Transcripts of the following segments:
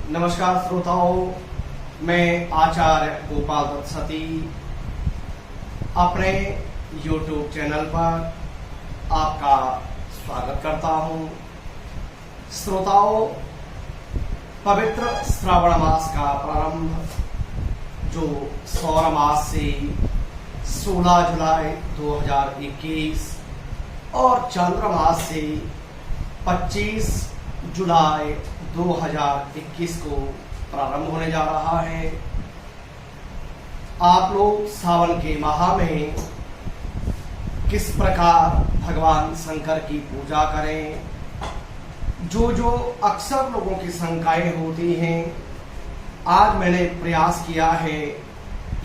नमस्कार श्रोताओं, मैं आचार्य गोपाल दत्त सती अपने YouTube चैनल पर आपका स्वागत करता हूं। श्रोताओं, पवित्र श्रावण मास का प्रारंभ जो सौर मास से 16 जुलाई 2021 और चंद्र मास से 25 जुलाई 2021 को प्रारंभ होने जा रहा है। आप लोग सावन के माह में किस प्रकार भगवान शंकर की पूजा करें, जो अक्सर लोगों की शंकाएं होती हैं, आज मैंने प्रयास किया है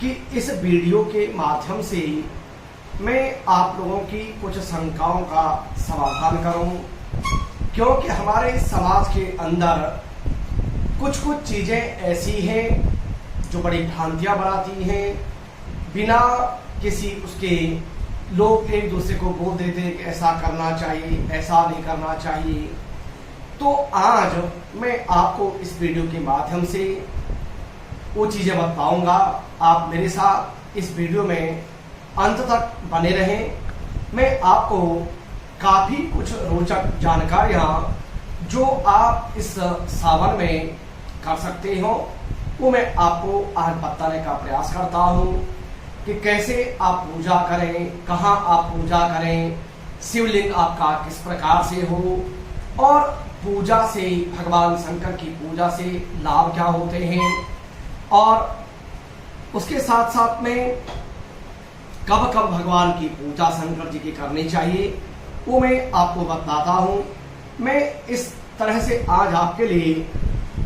कि इस वीडियो के माध्यम से मैं आप लोगों की कुछ शंकाओं का समाधान करूं, क्योंकि हमारे समाज के अंदर कुछ चीजें ऐसी हैं जो बड़ी भ्रांतियां बनाती हैं। बिना किसी उसके लोग एक दूसरे को बोल देते हैं कि ऐसा करना चाहिए, ऐसा नहीं करना चाहिए। तो आज मैं आपको इस वीडियो के माध्यम से वो चीजें बताऊंगा। आप मेरे साथ इस वीडियो में अंत तक बने रहें। मैं आपको काफी कुछ रोचक जानकारियां जो आप इस सावन में कर सकते हो वो मैं आपको आज बताने का प्रयास करता हूं कि कैसे आप पूजा करें, कहां आप पूजा करें, शिवलिंग आपका किस प्रकार से हो और पूजा से, भगवान शंकर की पूजा से लाभ क्या होते हैं और उसके साथ साथ में कब कब भगवान की पूजा शंकर जी की करनी चाहिए वो मैं आपको बताता हूं। मैं इस तरह से आज आपके लिए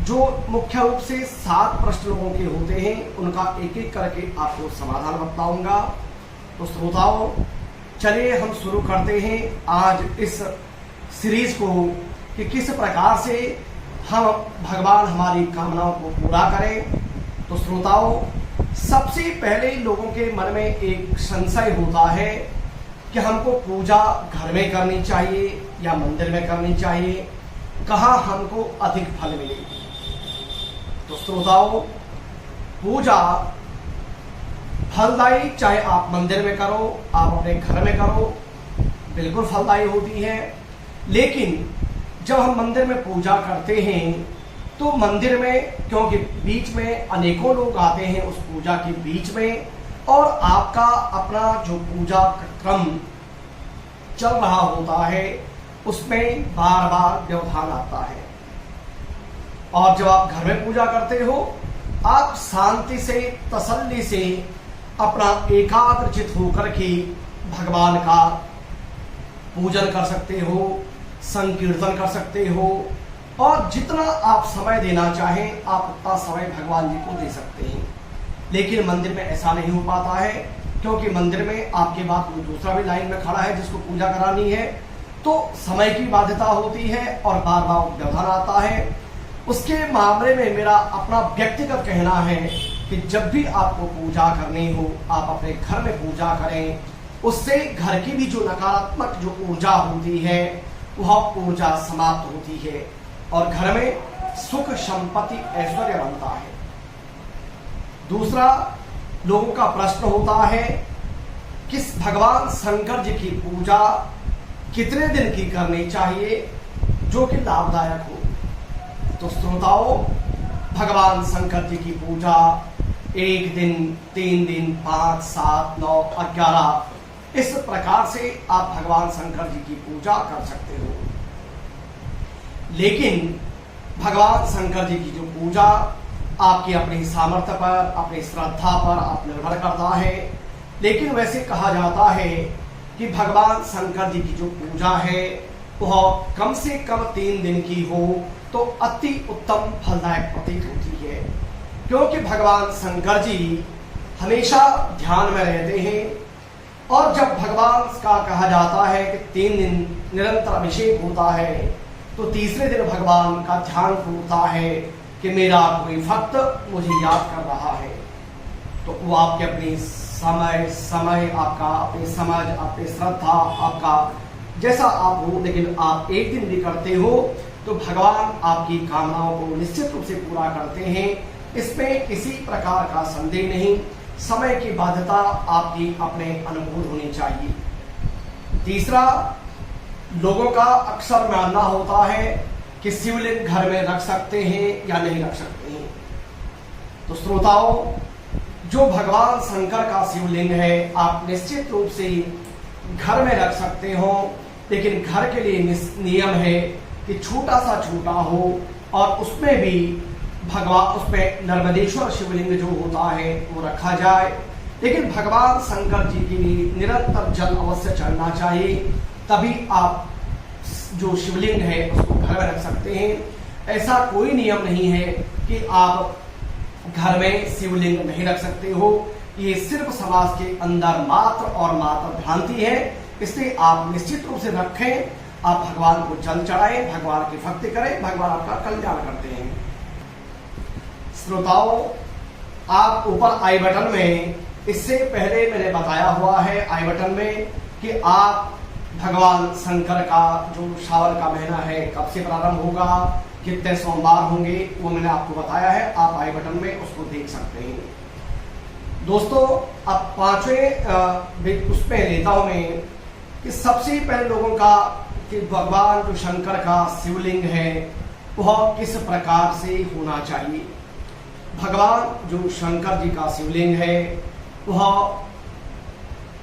जो मुख्य रूप से 7 प्रश्न लोगों के होते हैं उनका एक एक करके आपको समाधान बताऊंगा। तो श्रोताओं, चलिए हम शुरू करते हैं आज इस सीरीज को कि किस प्रकार से हम भगवान हमारी कामनाओं को पूरा करें। तो श्रोताओं, सबसे पहले लोगों के मन में एक संशय होता है कि हमको पूजा घर में करनी चाहिए या मंदिर में करनी चाहिए, कहाँ हमको अधिक फल मिलेगी। तो श्रोताओं, पूजा फलदायी चाहे आप मंदिर में करो, आप अपने घर में करो, बिल्कुल फलदायी होती है। लेकिन जब हम मंदिर में पूजा करते हैं तो मंदिर में, क्योंकि बीच में अनेकों लोग आते हैं उस पूजा के बीच में, और आपका अपना जो पूजा का क्रम चल रहा होता है उसमें बार बार व्यवधान आता है। और जब आप घर में पूजा करते हो आप शांति से, तसल्ली से, अपना एकाग्रचित होकर के भगवान का पूजन कर सकते हो, संकीर्तन कर सकते हो और जितना आप समय देना चाहें आप उतना समय भगवान जी को दे सकते हैं। लेकिन मंदिर में ऐसा नहीं हो पाता है, क्योंकि मंदिर में आपके बाद कोई दूसरा भी लाइन में खड़ा है जिसको पूजा करानी है, तो समय की बाध्यता होती है और बार बार व्यवधान आता है। उसके मामले में मेरा अपना व्यक्तिगत कहना है कि जब भी आपको पूजा करनी हो आप अपने घर में पूजा करें। उससे घर की भी जो नकारात्मक जो ऊर्जा होती है वह ऊर्जा समाप्त होती है और घर में सुख, संपत्ति, ऐश्वर्य बनता है। दूसरा, लोगों का प्रश्न होता है किस भगवान शंकर जी की पूजा कितने दिन की करनी चाहिए जो कि लाभदायक हो। तो श्रोताओं, भगवान शंकर जी की पूजा 1 दिन, 3 दिन, 5, 7, 9 और 11 इस प्रकार से आप भगवान शंकर जी की पूजा कर सकते हो। लेकिन भगवान शंकर जी की जो पूजा आपकी अपनी सामर्थ्य पर, अपनी श्रद्धा पर आप निर्भर करता है। लेकिन वैसे कहा जाता है कि भगवान शंकर जी की जो पूजा है वह कम से कम 3 दिन की हो तो अति उत्तम फलदायक प्रतीत होती है, क्योंकि भगवान शंकर जी हमेशा ध्यान में रहते हैं। और जब भगवान का कहा जाता है कि 3 दिन निरंतर अभिषेक होता है तो तीसरे दिन भगवान का ध्यान टूटता है कि मेरा कोई भक्त मुझे याद कर रहा है। तो वो आपके अपनी समय आपका अपनी समझ, अपनी श्रद्धा, आपका जैसा आप हो, लेकिन आप एक दिन भी करते हो तो भगवान आपकी कामनाओं को निश्चित रूप से पूरा करते हैं, इसमें किसी प्रकार का संदेह नहीं। समय की बाध्यता आपकी अपने अनुभूत होनी चाहिए। तीसरा, लोगों का अक्सर मानना होता है कि शिवलिंग घर में रख सकते हैं या नहीं रख सकते हैं। तो श्रोताओं, जो भगवान शंकर का शिवलिंग है आप निश्चित रूप से घर में रख सकते हो, लेकिन घर के लिए नियम है कि छोटा सा छोटा हो और उसमें भी भगवान, उसमें नर्मदेश्वर शिवलिंग जो होता है वो रखा जाए। लेकिन भगवान शंकर जी के लिए निरंतर जल अवश्य चढ़ना चाहिए, तभी आप जो शिवलिंग है उसको घर में रख सकते हैं। ऐसा कोई नियम नहीं है कि आप घर में शिवलिंग नहीं रख सकते हो। ये सिर्फ समाज के अंदर मात्र और मात्र भ्रांति है, इसलिए आप निश्चित रूप से रखें। आप भगवान को जल चढ़ाएं, भगवान की भक्ति करें, भगवान आपका कल्याण करते हैं। श्रोताओं, आप ऊपर आई बटन में, इससे पहले मैंने बताया हुआ है आई बटन में कि आप भगवान शंकर का जो श्रावण का महीना है कब से प्रारंभ होगा, कितने सोमवार होंगे, वो मैंने आपको बताया है। आप आई बटन में उसको देख सकते हैं। दोस्तों, अब पांचवें उसमें लेता हूं मैं कि सबसे पहले लोगों का कि भगवान जो शंकर का शिवलिंग है वह किस प्रकार से होना चाहिए। भगवान जो शंकर जी का शिवलिंग है वह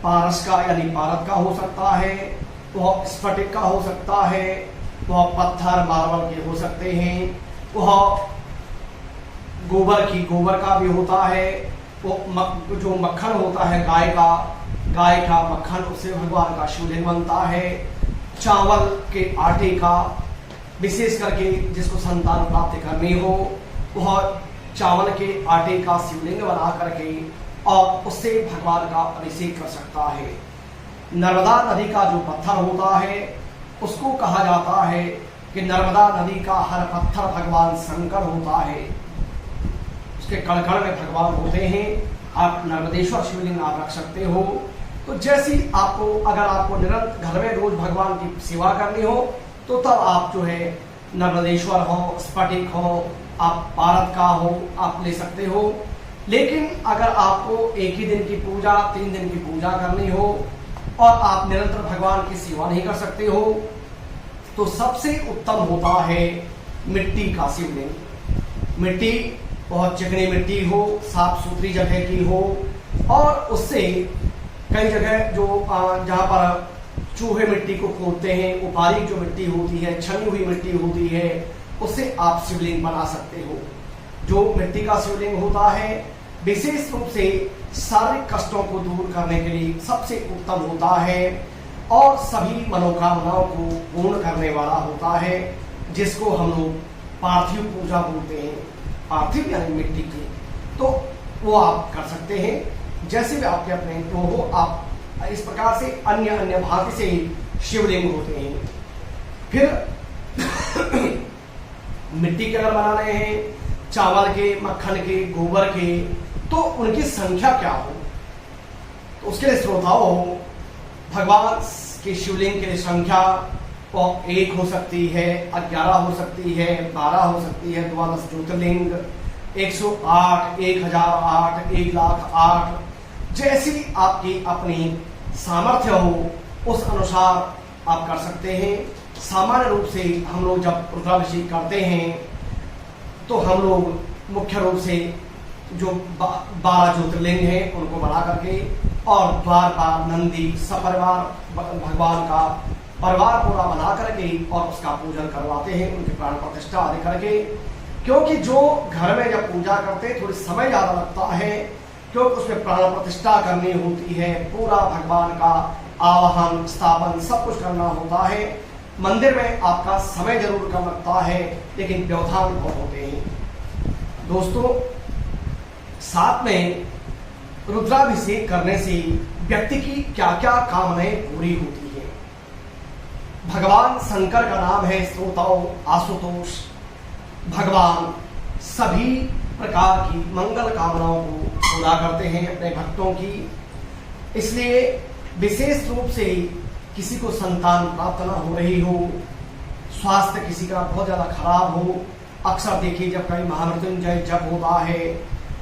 पारस का यानी पारद का हो सकता है, वह स्फटिक का हो सकता है, वह पत्थर मार्बल के हो सकते हैं, वह गोबर का भी होता है, वो जो मक्खन होता है गाय का मक्खन, उससे भगवान का शिवलिंग बनता है। चावल के आटे का, विशेष करके जिसको संतान प्राप्ति करनी हो वह चावल के आटे का शिवलिंग बना करके और उससे भगवान का अभिषेक कर सकता है। नर्मदा नदी का जो पत्थर होता है उसको कहा जाता है कि नर्मदा नदी का हर पत्थर भगवान शंकर होता है, उसके कण में भगवान होते हैं। आप नर्मदेश्वर शिवलिंग आप रख सकते हो। तो जैसी आपको, अगर आपको निरंतर घर में रोज भगवान की सेवा करनी हो तो तब आप जो है नर्मदेश्वर हो, स्फटिक हो, आप पारद का हो, आप ले सकते हो। लेकिन अगर आपको एक ही दिन की पूजा, 3 दिन की पूजा करनी हो और आप निरंतर भगवान की सेवा नहीं कर सकते हो तो सबसे उत्तम होता है मिट्टी का शिवलिंग। मिट्टी बहुत चिकनी मिट्टी हो, साफ सुथरी जगह की हो और उससे कई जगह जो जहाँ पर चूहे मिट्टी को खोदते हैं, वो बारीक जो मिट्टी होती है, छनी हुई मिट्टी होती है, उससे आप शिवलिंग बना सकते हो। जो मिट्टी का शिवलिंग होता है विशेष रूप से शारीरिक कष्टों को दूर करने के लिए सबसे उत्तम होता है और सभी मनोकामनाओं को पूर्ण करने वाला होता है, जिसको हम लोग पार्थिव पूजा बोलते हैं। पार्थिव यानी मिट्टी की, तो वो आप कर सकते हैं जैसे भी आपके अपने तो हो। आप इस प्रकार से अन्य भांति से शिवलिंग होते हैं। फिर मिट्टी के अगर बना रहे हैं, चावल के, मक्खन के, गोबर के, तो उनकी संख्या क्या हो, तो उसके लिए श्रोताओं भगवान के शिवलिंग के लिए संख्या 1 हो सकती है, 11 हो सकती है, 12 हो सकती है, 12 ज्योतिर्लिंग, 108, 1008, 1,08,000, जैसी आपकी अपनी सामर्थ्य हो उस अनुसार आप कर सकते हैं। सामान्य रूप से हम लोग जब रुद्राभिषेक करते हैं तो हम लोग मुख्य रूप से जो 12 ज्योतिर्लिंग हैं उनको बना करके और द्वारपाल, नंदी, सपरिवार भगवान का परिवार पूरा बना करके और उसका पूजन करवाते हैं, उनकी प्राण प्रतिष्ठा आदि करके। क्योंकि जो घर में जब पूजा करते हैं थोड़ी समय ज़्यादा लगता है, क्योंकि उसमें प्राण प्रतिष्ठा करनी होती है, पूरा भगवान का आवाहन, स्थापन सब कुछ करना होता है। मंदिर में आपका समय जरूर कम लगता है लेकिन व्यवधान बहुत होते हैं। दोस्तों, साथ में रुद्राभिषेक करने से व्यक्ति की क्या क्या कामनाएं पूरी होती है। भगवान शंकर का नाम है श्रोताओं आशुतोष। भगवान सभी प्रकार की मंगल कामनाओं को पूरा करते हैं अपने भक्तों की। इसलिए विशेष रूप से किसी को संतान प्राप्त न हो रही हो, स्वास्थ्य किसी का बहुत ज़्यादा खराब हो, अक्सर देखिए जब कहीं महामृत्युंजय जप होता है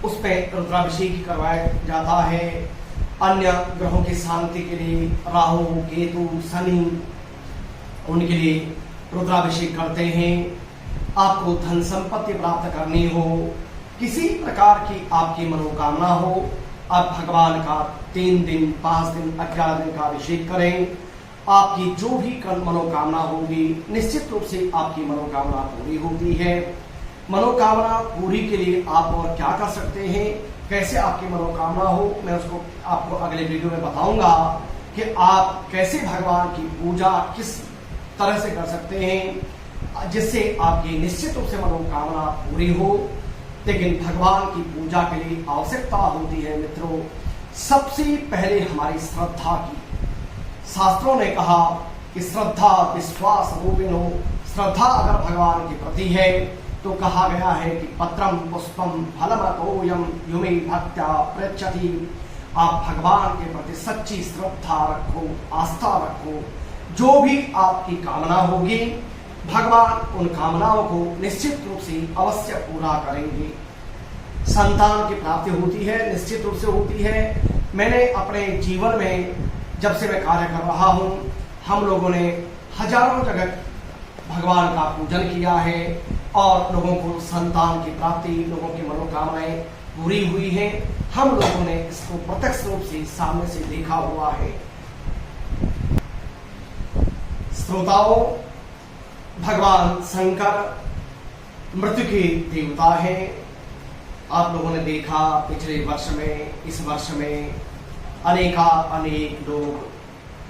उस पर रुद्राभिषेक करवाया जाता है। अन्य ग्रहों की शांति के लिए राहु, केतु, शनि, उनके लिए रुद्राभिषेक करते हैं। आपको धन संपत्ति प्राप्त करनी हो, किसी प्रकार की आपकी मनोकामना हो, आप भगवान का 3 दिन, 5 दिन, 11 दिन का अभिषेक करें। आपकी जो भी मनोकामना होगी निश्चित रूप से आपकी मनोकामना पूरी होती है। मनोकामना पूरी के लिए आप और क्या कर सकते हैं, कैसे आपकी मनोकामना हो, मैं उसको आपको अगले वीडियो में बताऊंगा कि आप कैसे भगवान की पूजा किस तरह से कर सकते हैं जिससे आपकी निश्चित रूप से मनोकामना पूरी हो। लेकिन भगवान की पूजा के लिए आवश्यकता होती है मित्रों, सबसे पहले हमारी श्रद्धा की। शास्त्रों ने कहा कि श्रद्धा विश्वास रूपिणो, श्रद्धा अगर भगवान के प्रति है तो कहा गया है कि पत्रम पुष्पम फलमतोयम युमे भक्त्या प्रयच्छति। आप भगवान के प्रति सच्ची श्रद्धा रखो, आस्था रखो, जो भी आपकी कामना होगी भगवान उन कामनाओं को निश्चित रूप से अवश्य पूरा करेंगे। संतान की प्राप्ति होती है, निश्चित रूप से होती है। मैंने अपने जीवन में जब से मैं कार्य कर रहा हूँ, हम लोगों ने हजारों जगह भगवान का पूजन किया है और लोगों को संतान की प्राप्ति, लोगों की मनोकामनाएं पूरी हुई हैं। हम लोगों ने इसको प्रत्यक्ष रूप से सामने से देखा हुआ है। श्रोताओं, भगवान शंकर मृत्यु के देवता हैं। आप लोगों ने देखा पिछले वर्ष में, इस वर्ष में अनेक लोग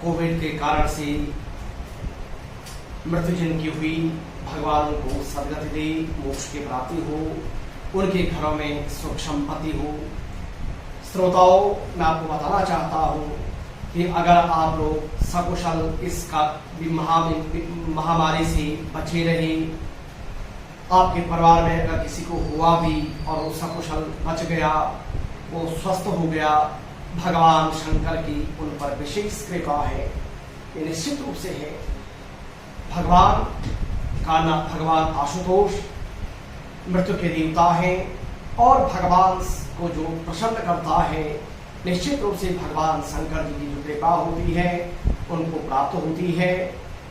कोविड के कारण से मृत्यु जिनकी हुई, भगवान उनको सदगति दे, मोक्ष की प्राप्ति हो, उनके घरों में सुख संपत्ति हो। श्रोताओं, मैं आपको बताना चाहता हूँ कि अगर आप लोग सकुशल इसका महामारी से बचे रहे, आपके परिवार में अगर किसी को हुआ भी और वो सकुशल बच गया, वो स्वस्थ हो गया, भगवान शंकर की उन पर विशेष कृपा है, ये निश्चित रूप से है। भगवान का नाम भगवान आशुतोष मृत्यु के देवता हैं और भगवान को जो प्रसन्न करता है निश्चित रूप से भगवान शंकर जी की जो कृपा होती है उनको प्राप्त होती है।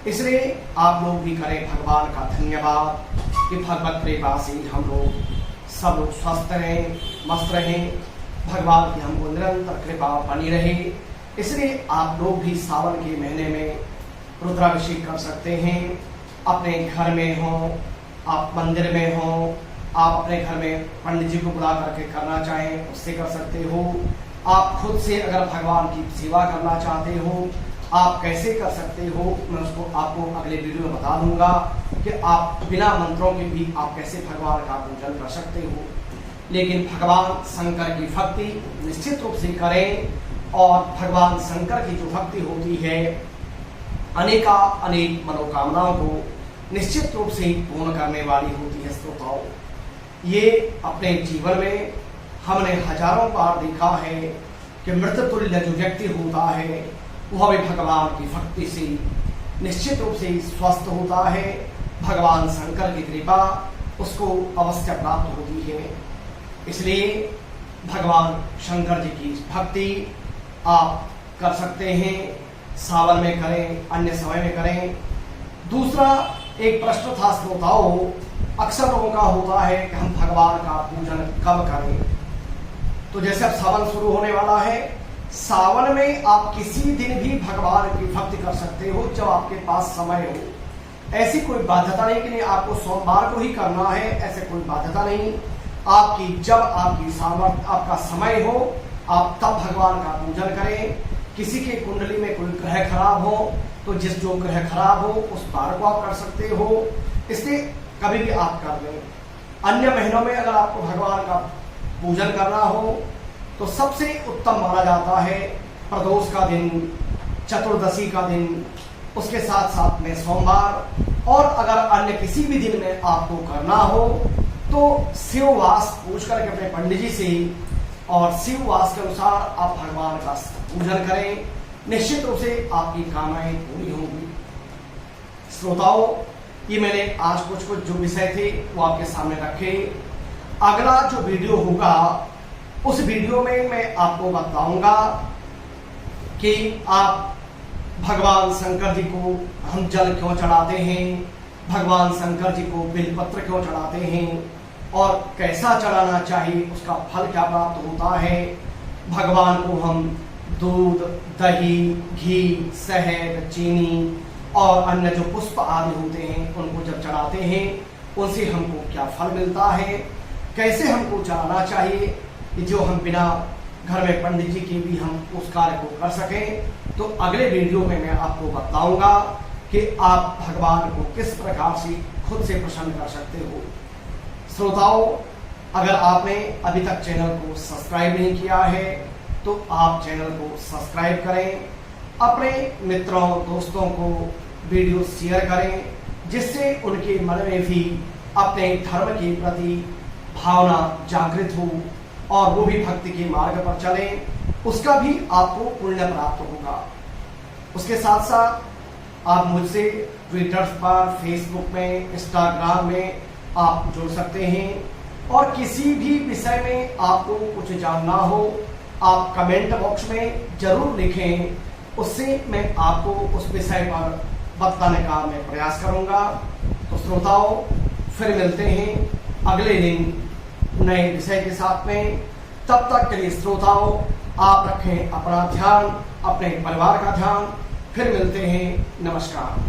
इसलिए आप लोग भी करें भगवान का धन्यवाद कि भगवत कृपा से हम लोग सब लोग स्वस्थ रहें, मस्त रहें, भगवान की हमको निरंतर कृपा बनी रहे। इसलिए आप लोग भी सावन के महीने में रुद्राभिषेक कर सकते हैं। अपने घर में हो, आप मंदिर में हो, आप अपने घर में पंडित जी को बुला करके करना चाहें उससे कर सकते हो। आप खुद से अगर भगवान की सेवा करना चाहते हो, आप कैसे कर सकते हो, मैं उसको आपको अगले वीडियो में बता दूंगा कि आप बिना मंत्रों के भी आप कैसे भगवान का पूजन कर सकते हो। लेकिन भगवान शंकर की भक्ति निश्चित रूप से करें और भगवान शंकर की जो भक्ति होती है अनेक मनोकामनाओं को निश्चित रूप से पूर्ण करने वाली होती है। श्रोताओं, ये अपने जीवन में हमने हजारों बार देखा है कि मृत तुल्य जो व्यक्ति होता है वह भी भगवान की भक्ति से निश्चित रूप से स्वस्थ होता है। भगवान शंकर की कृपा उसको अवश्य प्राप्त होती है। इसलिए भगवान शंकर जी की भक्ति आप कर सकते हैं, सावन में करें, अन्य समय में करें। दूसरा एक प्रश्न था श्रोताओं, अक्सर लोगों का होता है कि हम भगवान का पूजन कब करें। तो जैसे अब सावन शुरू होने वाला है, सावन में आप किसी दिन भी भगवान की भक्ति कर सकते हो जब आपके पास समय हो। ऐसी कोई बाध्यता नहीं कि नहीं आपको सोमवार को ही करना है, ऐसे कोई बाध्यता नहीं। आपकी जब आपकी सामर्थ्य, आपका समय हो, आप तब भगवान का पूजन करें। किसी के कुंडली में कोई ग्रह खराब हो तो जिस जो ग्रह खराब हो उस बार को आप कर सकते हो, इसलिए कभी भी आप कर लें। अन्य महीनों में अगर आपको भगवान का पूजन करना हो तो सबसे उत्तम माना जाता है प्रदोष का दिन, चतुर्दशी का दिन, उसके साथ साथ में सोमवार। और अगर अन्य किसी भी दिन में आपको करना हो तो शिववास पूछ करके अपने पंडित जी से और शिववास के अनुसार आप भगवान का पूजन करें। निश्चित रूप से आपकी कामनाएं पूरी होंगी। श्रोताओं, ये मैंने आज कुछ जो विषय थे वो आपके सामने रखे। अगला जो वीडियो होगा उस वीडियो में मैं आपको बताऊंगा कि आप भगवान शंकर जी को हम जल क्यों चढ़ाते हैं, भगवान शंकर जी को बेलपत्र क्यों चढ़ाते हैं और कैसा चढ़ाना चाहिए, उसका फल क्या प्राप्त होता है। भगवान को हम दूध, दही, घी, शहद, चीनी और अन्य जो पुष्प आदि होते हैं उनको जब चढ़ाते हैं उनसे हमको क्या फल मिलता है, कैसे हमको चढ़ाना चाहिए, जो हम बिना घर में पंडित जी के भी हम उस कार्य को कर सकें। तो अगले वीडियो में मैं आपको बताऊंगा कि आप भगवान को किस प्रकार से खुद से प्रसन्न कर सकते हो। श्रोताओं, अगर आपने अभी तक चैनल को सब्सक्राइब नहीं किया है तो आप चैनल को सब्सक्राइब करें, अपने मित्रों दोस्तों को वीडियो शेयर करें, जिससे उनके मन में भी अपने धर्म के प्रति भावना जागृत हो और वो भी भक्ति के मार्ग पर चलें, उसका भी आपको पुण्य प्राप्त होगा। उसके साथ साथ आप मुझसे ट्विटर पर, फेसबुक में, इंस्टाग्राम में आप जुड़ सकते हैं और किसी भी विषय में आपको कुछ जानना हो आप कमेंट बॉक्स में जरूर लिखें, उससे मैं आपको उस विषय पर बताने का मैं प्रयास करूंगा। तो श्रोताओं, फिर मिलते हैं अगले दिन नए विषय के साथ में। तब तक के लिए श्रोताओं, आप रखें अपना ध्यान, अपने परिवार का ध्यान। फिर मिलते हैं। नमस्कार।